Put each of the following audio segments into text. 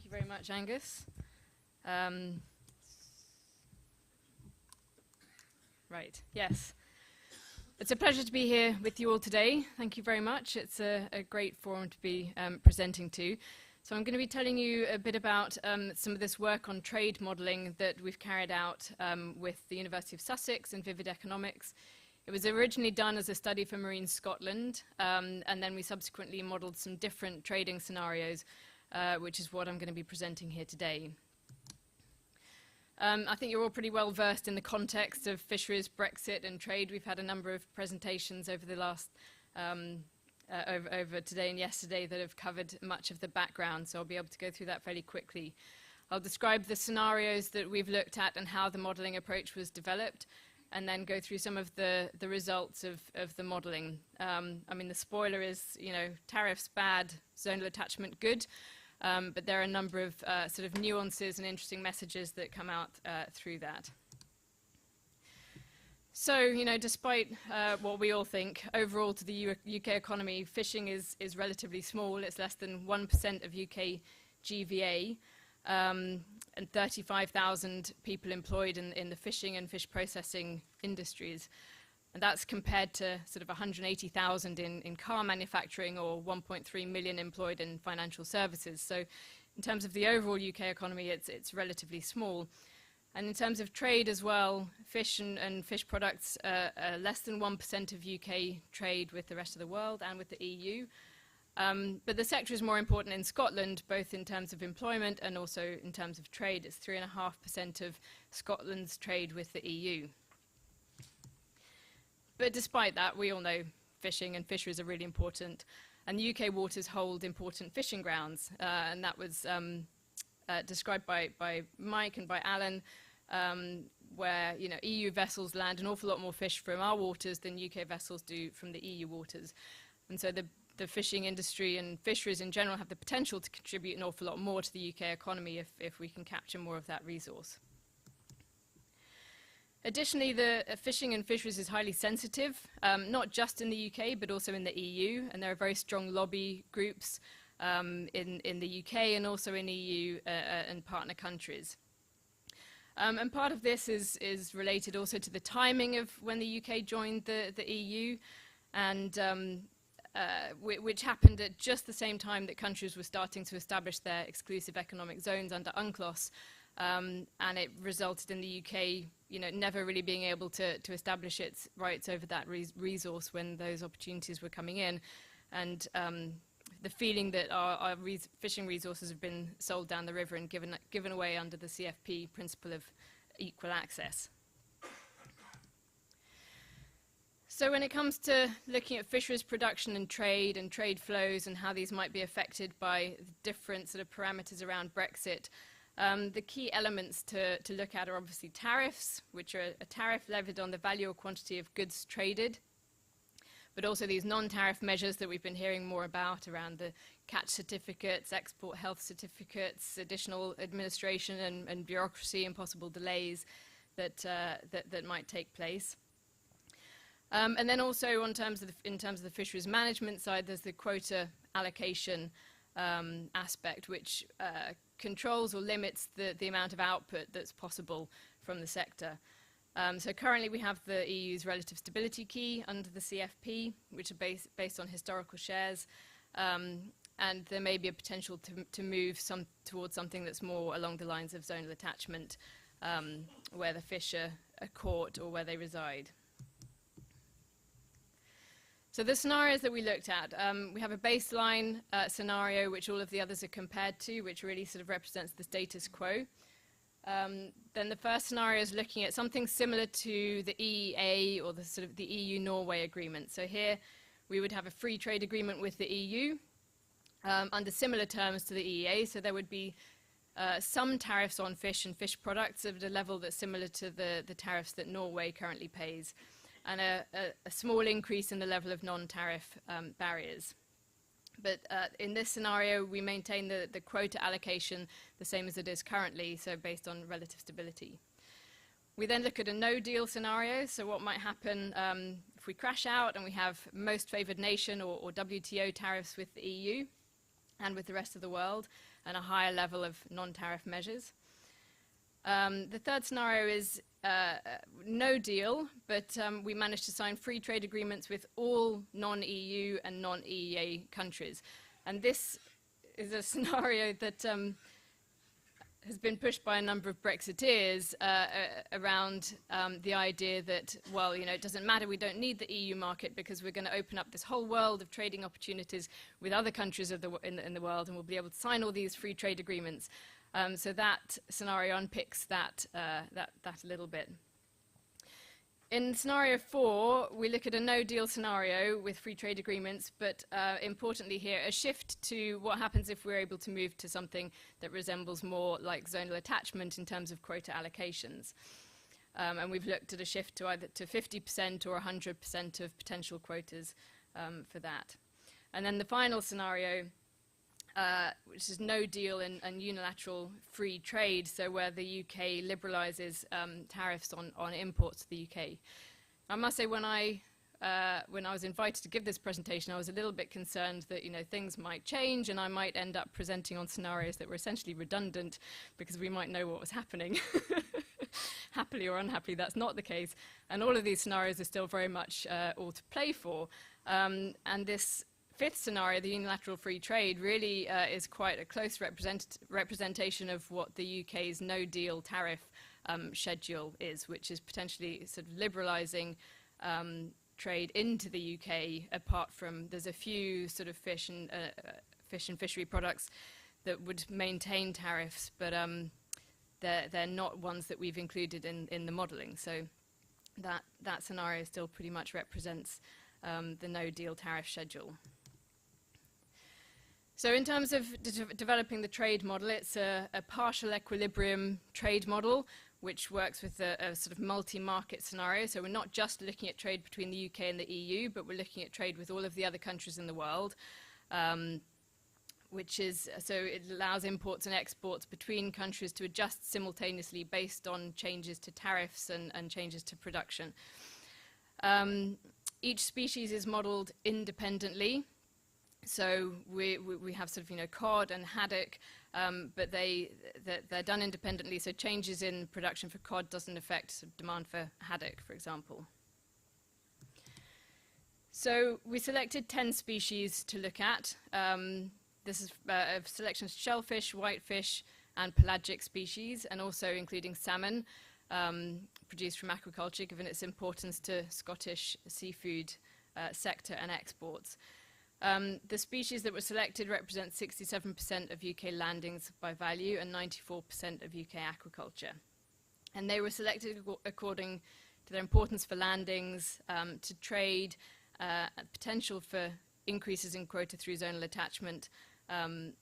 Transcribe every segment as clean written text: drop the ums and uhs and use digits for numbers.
Thank you very much, Angus. Right, yes. It's a pleasure to be here with you all today. Thank you very much. It's a great forum to be presenting to. So I'm going to be telling you a bit about some of this work on trade modelling that we've carried out with the University of Sussex and Vivid Economics. It was originally done as a study for Marine Scotland, and then we subsequently modelled some different trading scenarios, which is what I'm going to be presenting here today. I think you're all pretty well versed in the context of fisheries, Brexit and trade. We've had a number of presentations over the last, over today and yesterday that have covered much of the background, so I'll be able to go through that fairly quickly. I'll describe the scenarios that we've looked at and how the modelling approach was developed, and then go through some of the results of the modelling. I mean, the spoiler is, you know, tariffs bad, zonal attachment good. But there are a number of sort of nuances and interesting messages that come out through that. So, you know, despite what we all think, overall to the UK economy, fishing is relatively small. It's less than 1% of UK GVA, and 35,000 people employed in the fishing and fish processing industries. And that's compared to sort of 180,000 in car manufacturing, or 1.3 million employed in financial services. So in terms of the overall UK economy, it's relatively small. And in terms of trade as well, fish and fish products are less than 1% of UK trade with the rest of the world and with the EU. But the sector is more important in Scotland, both in terms of employment and also in terms of trade. It's 3.5% of Scotland's trade with the EU. But despite that, we all know fishing and fisheries are really important, and the UK waters hold important fishing grounds, and that was described by Mike and by Alan, where, you know, EU vessels land an awful lot more fish from our waters than UK vessels do from the EU waters. And so the fishing industry and fisheries in general have the potential to contribute an awful lot more to the UK economy if we can capture more of that resource. Additionally, the fishing and fisheries is highly sensitive, not just in the UK, but also in the EU, and there are very strong lobby groups in the UK and also in EU and partner countries. And part of this is related also to the timing of when the UK joined the EU, and which happened at just the same time that countries were starting to establish their exclusive economic zones under UNCLOS. And it resulted in the UK, you know, never really being able to establish its rights over that resource when those opportunities were coming in, and the feeling that our fishing resources have been sold down the river and given away under the CFP principle of equal access. So when it comes to looking at fisheries production and trade flows and how these might be affected by different sort of parameters around Brexit, the key elements to look at are obviously tariffs, which are a tariff levied on the value or quantity of goods traded, but also these non-tariff measures that we've been hearing more about around the catch certificates, export health certificates, additional administration and bureaucracy and possible delays that might take place. And then also in terms of the fisheries management side, there's the quota allocation aspect, which controls or limits the amount of output that's possible from the sector. So currently we have the EU's relative stability key under the CFP, which are based on historical shares, and there may be a potential to move towards something that's more along the lines of zonal attachment, where the fish are caught or where they reside. So the scenarios that we looked at, we have a baseline scenario which all of the others are compared to, which really sort of represents the status quo. Then the first scenario is looking at something similar to the EEA or the sort of the EU-Norway agreement. So here we would have a free trade agreement with the EU under similar terms to the EEA. So there would be some tariffs on fish and fish products at a level that's similar to the tariffs that Norway currently pays, and a small increase in the level of non-tariff barriers. But in this scenario, we maintain the quota allocation the same as it is currently, so based on relative stability. We then look at a no-deal scenario, so what might happen if we crash out and we have most favoured nation or WTO tariffs with the EU. and with the rest of the world, and a higher level of non-tariff measures. The third scenario is no deal, but we managed to sign free trade agreements with all non-EU and non-EEA countries. And this is a scenario that has been pushed by a number of Brexiteers around the idea that, well, you know, it doesn't matter, we don't need the EU market because we're going to open up this whole world of trading opportunities with other countries of in the world, and we'll be able to sign all these free trade agreements. So that scenario unpicks that a little bit. In scenario 4, we look at a no-deal scenario with free trade agreements, but importantly here, a shift to what happens if we're able to move to something that resembles more like zonal attachment in terms of quota allocations. And we've looked at a shift to either to 50% or 100% of potential quotas for that. And then the final scenario, which is no deal and unilateral free trade, so where the UK liberalises tariffs on imports to the UK. I must say, when I was invited to give this presentation, I was a little bit concerned that, you know, things might change and I might end up presenting on scenarios that were essentially redundant because we might know what was happening. Happily or unhappily, that's not the case. And all of these scenarios are still very much all to play for. And this fifth scenario, the unilateral free trade, really is quite a close representation of what the UK's no-deal tariff schedule is, which is potentially sort of liberalising trade into the UK, apart from there's a few sort of fish and fishery products that would maintain tariffs, but they're not ones that we've included in the modelling. So that scenario still pretty much represents the no-deal tariff schedule. So in terms of developing the trade model, it's a partial equilibrium trade model, which works with a sort of multi-market scenario. So we're not just looking at trade between the UK and the EU, but we're looking at trade with all of the other countries in the world, which is, so it allows imports and exports between countries to adjust simultaneously based on changes to tariffs and changes to production. Each species is modelled independently. So we have sort of, you know, cod and haddock, but they're done independently, so changes in production for cod doesn't affect sort of demand for haddock, for example. So we selected 10 species to look at. This is a selection of shellfish, whitefish, and pelagic species, and also including salmon, produced from aquaculture, given its importance to Scottish seafood sector and exports. The species that were selected represent 67% of UK landings by value and 94% of UK aquaculture. And they were selected according to their importance for landings, to trade, potential for increases in quota through zonal attachment, and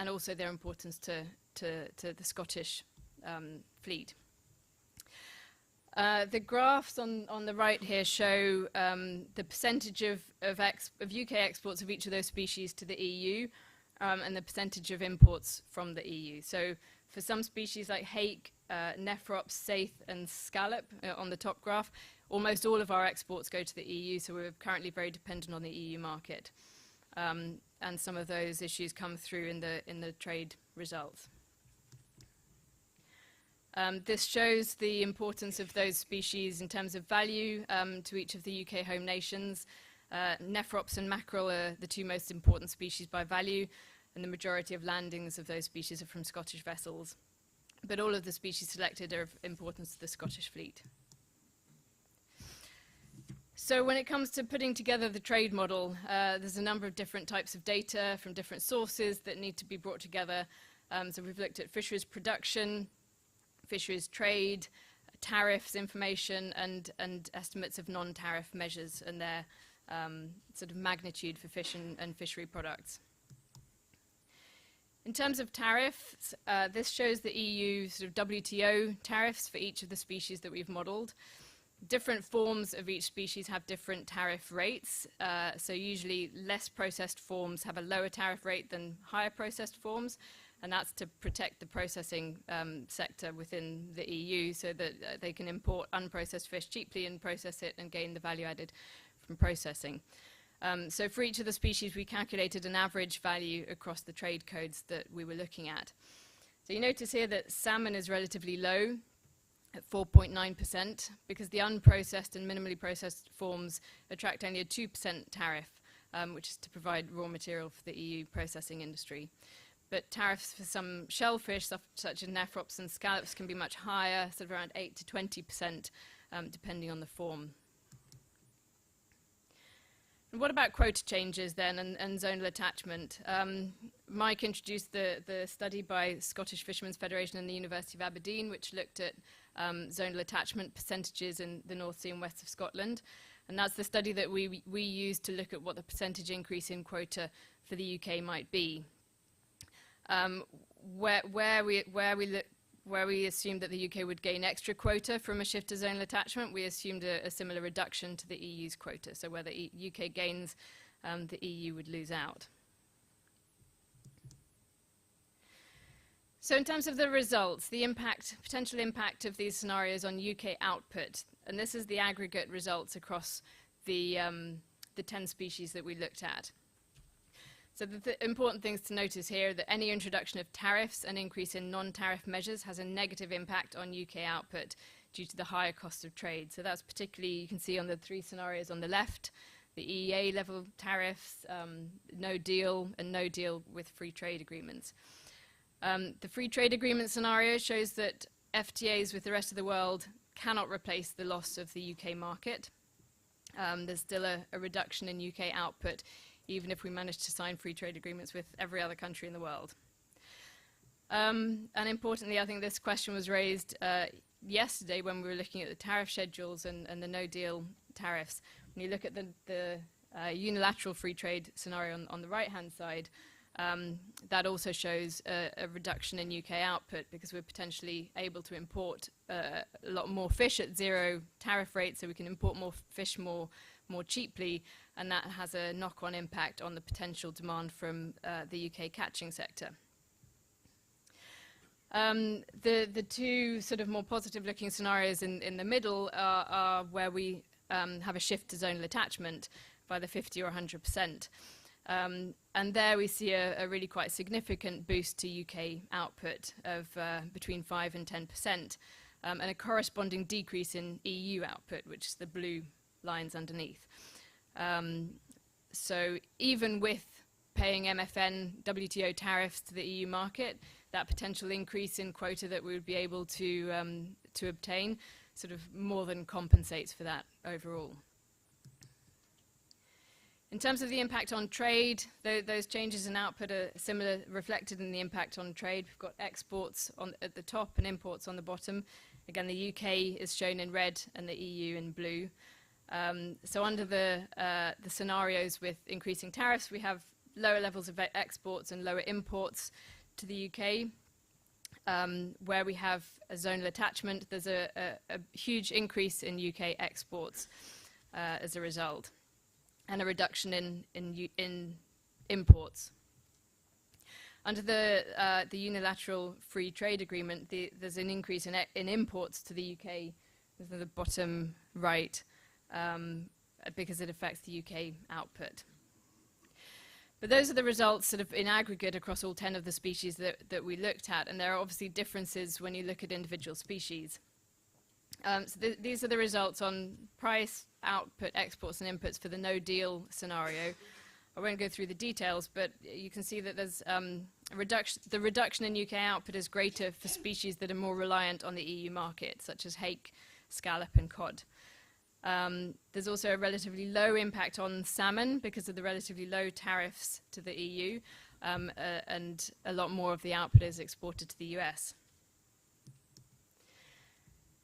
also their importance to the Scottish fleet. The graphs on the right here show the percentage of UK exports of each of those species to the EU, and the percentage of imports from the EU. So for some species like hake, nephrops, saithe and scallop on the top graph, almost all of our exports go to the EU, so we're currently very dependent on the EU market. And some of those issues come through in the trade results. This shows the importance of those species in terms of value to each of the UK home nations. Nephrops and mackerel are the two most important species by value, and the majority of landings of those species are from Scottish vessels. But all of the species selected are of importance to the Scottish fleet. So when it comes to putting together the trade model, there's a number of different types of data from different sources that need to be brought together. So we've looked at fisheries production, fisheries trade, tariffs information, and estimates of non-tariff measures and their sort of magnitude for fish and fishery products. In terms of tariffs, this shows the EU sort of WTO tariffs for each of the species that we've modelled. Different forms of each species have different tariff rates, so usually less processed forms have a lower tariff rate than higher processed forms, and that's to protect the processing sector within the EU so that they can import unprocessed fish cheaply and process it and gain the value added from processing. So for each of the species, we calculated an average value across the trade codes that we were looking at. So you notice here that salmon is relatively low at 4.9% because the unprocessed and minimally processed forms attract only a 2% tariff, which is to provide raw material for the EU processing industry. But tariffs for some shellfish, such as nephrops and scallops, can be much higher, sort of around 8 to 20%, depending on the form. And what about quota changes then and zonal attachment? Mike introduced the study by Scottish Fishermen's Federation and the University of Aberdeen, which looked at zonal attachment percentages in the North Sea and west of Scotland. And that's the study that we used to look at what the percentage increase in quota for the UK might be. Where we assumed that the UK would gain extra quota from a shift to zonal attachment, we assumed a similar reduction to the EU's quota. So where the UK gains, the EU would lose out. So in terms of the results, the potential impact of these scenarios on UK output, and this is the aggregate results across the 10 species that we looked at. So the important things to notice here are that any introduction of tariffs and increase in non-tariff measures has a negative impact on UK output due to the higher cost of trade. So that's particularly, you can see on the 3 scenarios on the left, the EEA level tariffs, no deal, and no deal with free trade agreements. The free trade agreement scenario shows that FTAs with the rest of the world cannot replace the loss of the UK market. There's still a reduction in UK output, even if we manage to sign free trade agreements with every other country in the world. And importantly, I think this question was raised yesterday when we were looking at the tariff schedules and the no-deal tariffs. When you look at the unilateral free trade scenario on the right-hand side, that also shows a reduction in UK output because we're potentially able to import a lot more fish at 0 tariff rate, so we can import more fish more cheaply, and that has a knock-on impact on the potential demand from the UK catching sector. The 2 sort of more positive-looking scenarios in the middle are where we have a shift to zonal attachment by the 50 or 100%. And there we see a really quite significant boost to UK output of between 5 and 10%, and a corresponding decrease in EU output, which is the blue lines underneath. So even with paying MFN WTO tariffs to the EU market, that potential increase in quota that we would be able to obtain sort of more than compensates for that overall. In terms of the impact on trade, those changes in output are similar, reflected in the impact on trade. We've got exports at the top and imports on the bottom. Again, the UK is shown in red and the EU in blue. So under the scenarios with increasing tariffs, we have lower levels of exports and lower imports to the UK. Where we have a zonal attachment, there's a huge increase in UK exports as a result, and a reduction in imports. Under the unilateral free trade agreement, there's an increase in imports to the UK, this is the bottom right, because it affects the UK output. But those are the results sort of in aggregate across all 10 of the species that we looked at, and there are obviously differences when you look at individual species. These are the results on price, output, exports and inputs for the no-deal scenario. I won't go through the details, but you can see that there's the reduction in UK output is greater for species that are more reliant on the EU market, such as hake, scallop and cod. There's also a relatively low impact on salmon because of the relatively low tariffs to the EU, and a lot more of the output is exported to the US.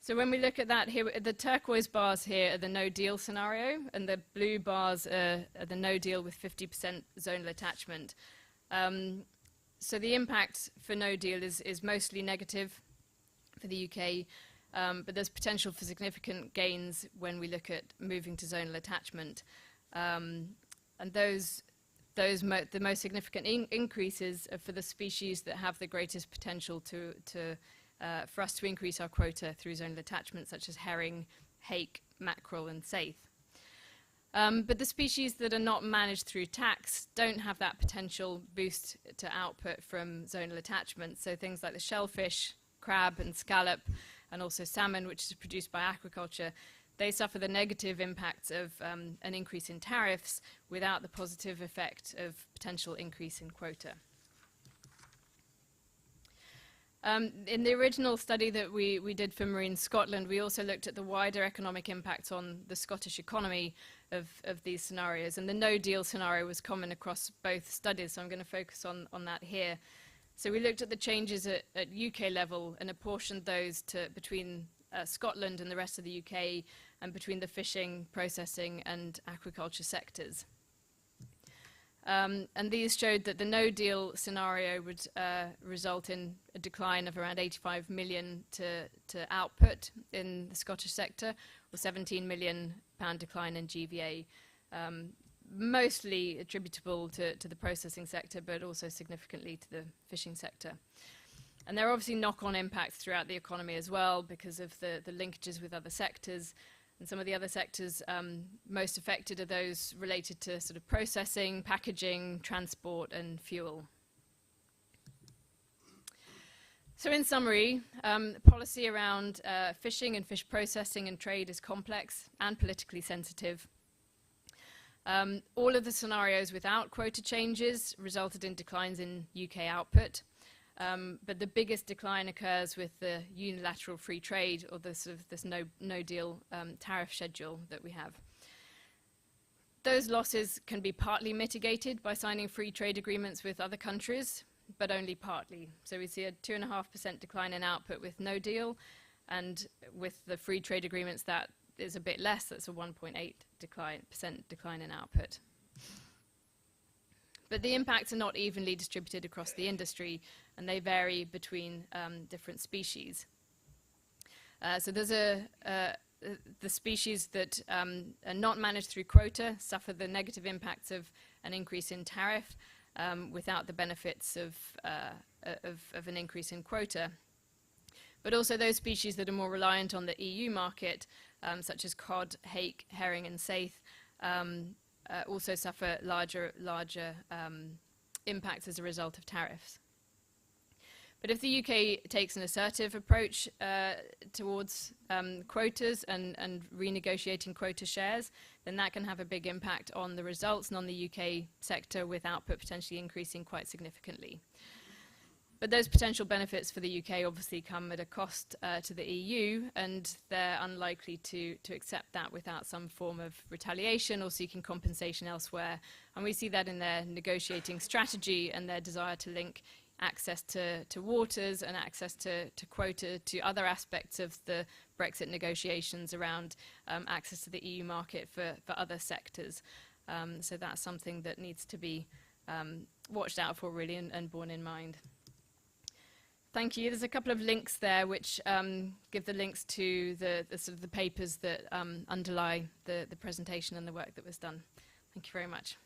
So when we look at that here, the turquoise bars here are the no-deal scenario, and the blue bars are the no-deal with 50% zonal attachment. So the impact for no-deal is mostly negative for the UK, but there's potential for significant gains when we look at moving to zonal attachment. And the most significant increases are for the species that have the greatest potential for us to increase our quota through zonal attachment, such as herring, hake, mackerel and saithe. But the species that are not managed through tax don't have that potential boost to output from zonal attachment. So things like the shellfish, crab and scallop, and also salmon, which is produced by aquaculture, they suffer the negative impacts of an increase in tariffs without the positive effect of potential increase in quota. In the original study that we did for Marine Scotland, we also looked at the wider economic impacts on the Scottish economy of these scenarios, and the no-deal scenario was common across both studies, so I'm going to focus on that here. So we looked at the changes at UK level and apportioned those to between Scotland and the rest of the UK, and between the fishing, processing and aquaculture sectors. And these showed that the no-deal scenario would result in a decline of around 85 million to output in the Scottish sector, or £17 million decline in GVA, mostly attributable to the processing sector, but also significantly to the fishing sector. And there are obviously knock-on impacts throughout the economy as well because of the linkages with other sectors. And some of the other sectors most affected are those related to sort of processing, packaging, transport, and fuel. So in summary, policy around fishing and fish processing and trade is complex and politically sensitive. All of the scenarios without quota changes resulted in declines in UK output. But the biggest decline occurs with the unilateral free trade, or the sort of this no-deal tariff schedule that we have. Those losses can be partly mitigated by signing free trade agreements with other countries, but only partly. So we see a 2.5% decline in output with no deal, and with the free trade agreements that is a bit less, that's a 1.8% decline in output. But the impacts are not evenly distributed across the industry, and they vary between different species. So there's the species that are not managed through quota suffer the negative impacts of an increase in tariff without the benefits of an increase in quota. But also those species that are more reliant on the EU market, such as cod, hake, herring and saithe, also suffer larger impacts as a result of tariffs. But if the UK takes an assertive approach towards quotas and renegotiating quota shares, then that can have a big impact on the results and on the UK sector, with output potentially increasing quite significantly. But those potential benefits for the UK obviously come at a cost to the EU, and they're unlikely to accept that without some form of retaliation or seeking compensation elsewhere. And we see that in their negotiating strategy and their desire to link access to waters and access to quota to other aspects of the Brexit negotiations around access to the EU market for other sectors. So that's something that needs to be watched out for, really, and borne in mind. Thank you. There's a couple of links there which give the links to the sort of the papers that underlie the presentation and the work that was done. Thank you very much.